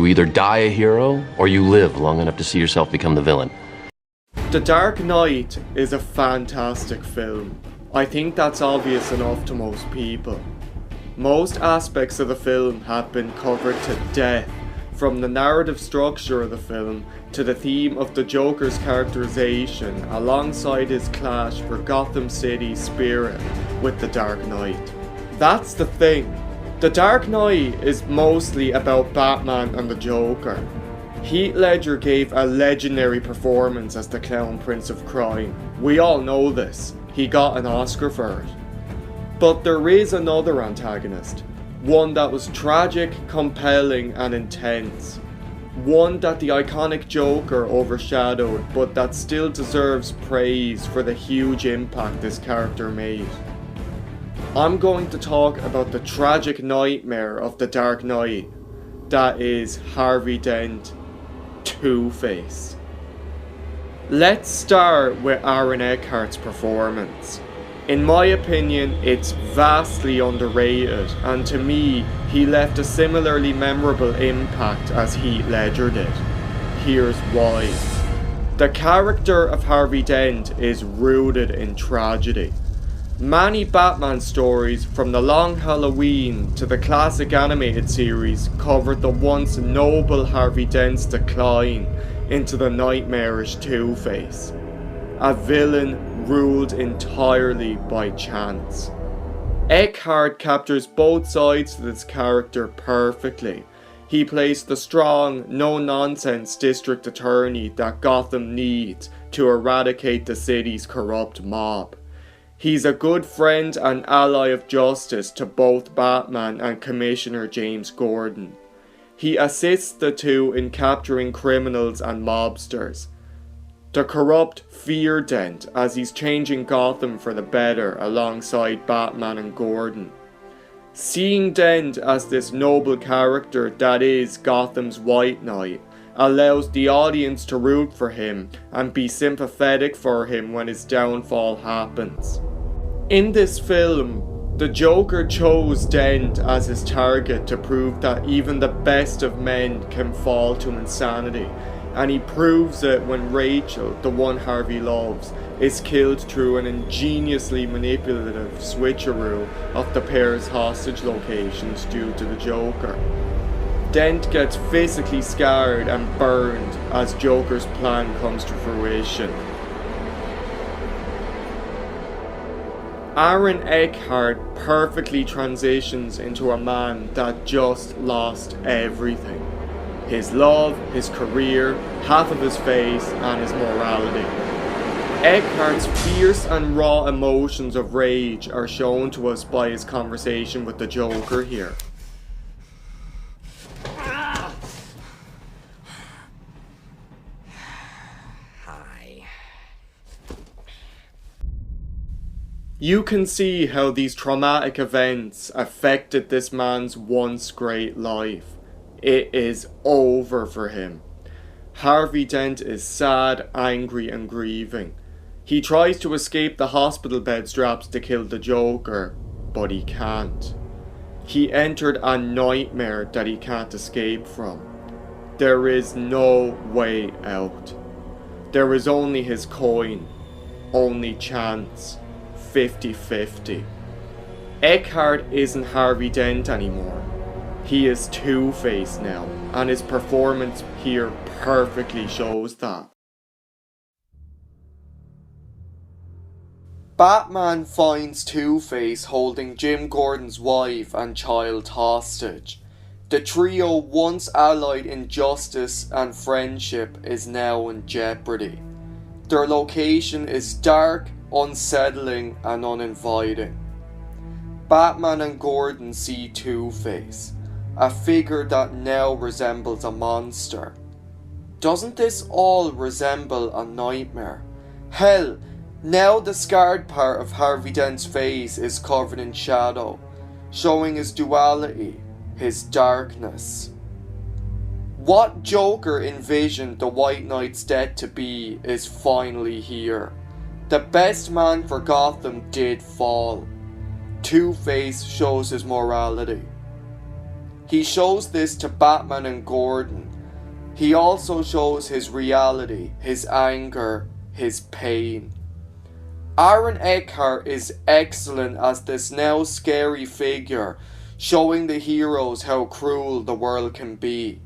either die a hero, or you live long enough to see yourself become the villain. The Dark Knight is a fantastic film. I think that's obvious enough to most people. Most aspects of the film have been covered to death, from the narrative structure of the film to the theme of the Joker's characterization alongside his clash for Gotham City's spirit with the Dark Knight. That's the thing. The Dark Knight is mostly about Batman and the Joker. Heath Ledger gave a legendary performance as the Clown Prince of Crime. We all know this. He got an Oscar for it. But there is another antagonist. One that was tragic, compelling and intense. One that the iconic Joker overshadowed, but that still deserves praise for the huge impact this character made. I'm going to talk about the tragic nightmare of the Dark Knight. That is Harvey Dent, Two-Face. Let's start with Aaron Eckhart's performance. In my opinion, it's vastly underrated, and to me, he left a similarly memorable impact as Heath Ledger did. Here's why. The character of Harvey Dent is rooted in tragedy. Many Batman stories, from The Long Halloween to the classic animated series, covered the once noble Harvey Dent's decline into the nightmarish Two-Face. A villain ruled entirely by chance. Eckhart captures both sides to this character perfectly. He plays the strong, no-nonsense district attorney that Gotham needs to eradicate the city's corrupt mob. He's a good friend and ally of justice to both Batman and Commissioner James Gordon. He assists the two in capturing criminals and mobsters. The corrupt fear Dent as he's changing Gotham for the better alongside Batman and Gordon. Seeing Dent as this noble character that is Gotham's White Knight allows the audience to root for him and be sympathetic for him when his downfall happens. In this film, the Joker chose Dent as his target to prove that even the best of men can fall to insanity, and he proves it when Rachel, the one Harvey loves, is killed through an ingeniously manipulative switcheroo of the pair's hostage locations due to the Joker. Dent gets physically scarred and burned as Joker's plan comes to fruition. Aaron Eckhart perfectly transitions into a man that just lost everything. His love, his career, half of his face, and his morality. Eckhart's fierce and raw emotions of rage are shown to us by his conversation with the Joker here. You can see how these traumatic events affected this man's once great life. It is over for him. Harvey Dent is sad, angry and grieving. He tries to escape the hospital bed straps to kill the Joker, but he can't. He entered a nightmare that he can't escape from. There is no way out. There is only his coin, only chance. 50-50. Eckhart isn't Harvey Dent anymore. He is Two-Face now, and his performance here perfectly shows that. Batman finds Two-Face holding Jim Gordon's wife and child hostage. The trio, once allied in justice and friendship, is now in jeopardy. Their location is dark, unsettling and uninviting. Batman and Gordon see Two-Face, a figure that now resembles a monster. Doesn't this all resemble a nightmare? Hell, now the scarred part of Harvey Dent's face is covered in shadow, showing his duality, his darkness. What Joker envisioned the White Knight's death to be is finally here. The best man for Gotham did fall. Two-Face shows his morality. He shows this to Batman and Gordon. He also shows his reality, his anger, his pain. Aaron Eckhart is excellent as this now scary figure, showing the heroes how cruel the world can be.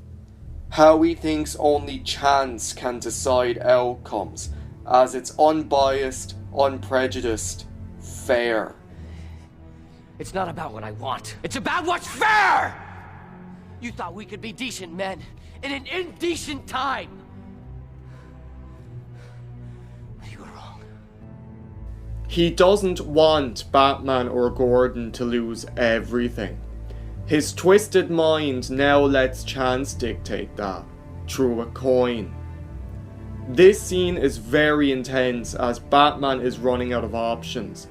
How he thinks only chance can decide outcomes, as it's unbiased, unprejudiced, fair. It's not about what I want. It's about what's fair! You thought we could be decent men in an indecent time. You were wrong. He doesn't want Batman or Gordon to lose everything. His twisted mind now lets chance dictate that, through a coin. This scene is very intense as Batman is running out of options.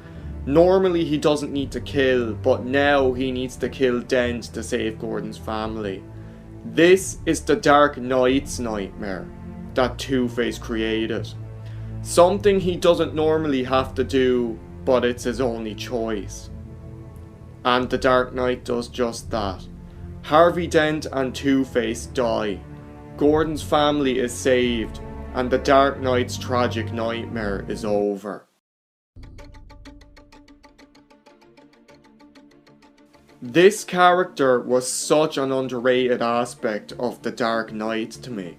Normally he doesn't need to kill, but now he needs to kill Dent to save Gordon's family. This is the Dark Knight's nightmare that Two-Face created. Something he doesn't normally have to do, but it's his only choice. And the Dark Knight does just that. Harvey Dent and Two-Face die. Gordon's family is saved, and the Dark Knight's tragic nightmare is over. This character was such an underrated aspect of the Dark Knight to me.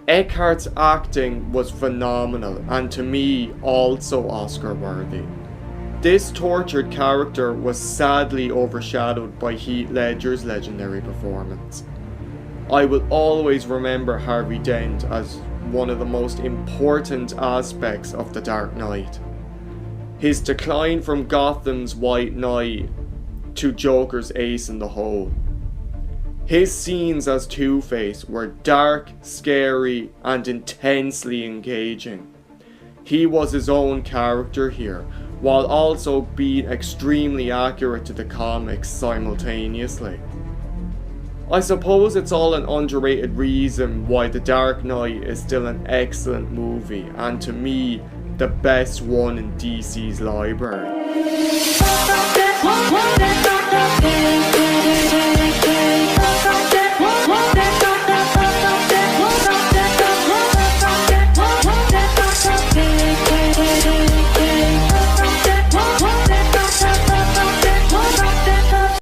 Eckhart's acting was phenomenal and to me also Oscar worthy. This tortured character was sadly overshadowed by Heath Ledger's legendary performance. I will always remember Harvey Dent as one of the most important aspects of the Dark Knight. His decline from Gotham's White Knight to Joker's ace in the hole. His scenes as Two-Face were dark, scary, and intensely engaging. He was his own character here, while also being extremely accurate to the comics simultaneously. I suppose it's all an underrated reason why The Dark Knight is still an excellent movie, and to me, the best one in DC's library.